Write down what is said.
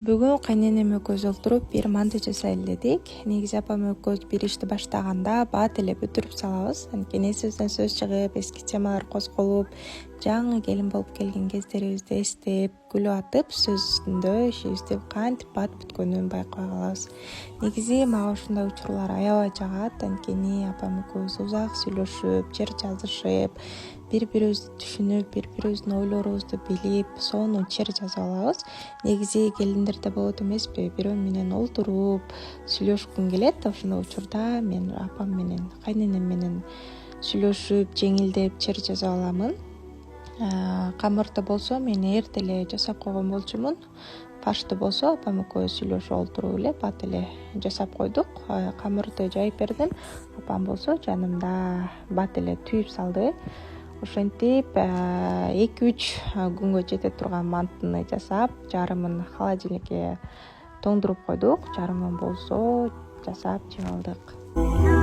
Бүгүн кайненем экөөбүз олтуруп бир манты жасайлы дедик. Негизи апам экөөбүз бир ишти баштаганда бат эле бүтүрүп салабыз. Анткени эсибизден сөз чыгып, эски темалар козголуп, жаңы келин болуп келген кездерибизди эстеп, күлүп атып, сөз үстүндө ишибизди кантип бат бүткөнүн байкай калабыз. Негизи мага ушундай учурлар аябай жагат. Анткени апам экөөбүз узак сүйлөшүп, жыр жазышып, бири-бирибизди түшүнүп, бири-бирибиздин ойлорубузду билип, сонун чыр жазып алабыз. Негизи келиндерде болот эмеспи, бирөө менен олтуруп сүйлөшкүң келет. Ошондой учурда мен апам менен, кайненем менен сүйлөшүп, жеңилдеп чыр жазып аламын. Камырды болсо мен эрте эле жасап койгон болчумун. Фаршты болсо апам экөөбүз сүйлөшүп олтуруп эле бат эле жасап койдук. Камырды жайып бердим. Апам болсо жанымда бат эле түйүп салды. Ошентип 2-3 күнгө жете турган мантыны жасап, жарымын холодильникке тоңдуруп койдук. Жарымын болсо жасап жеп алдык.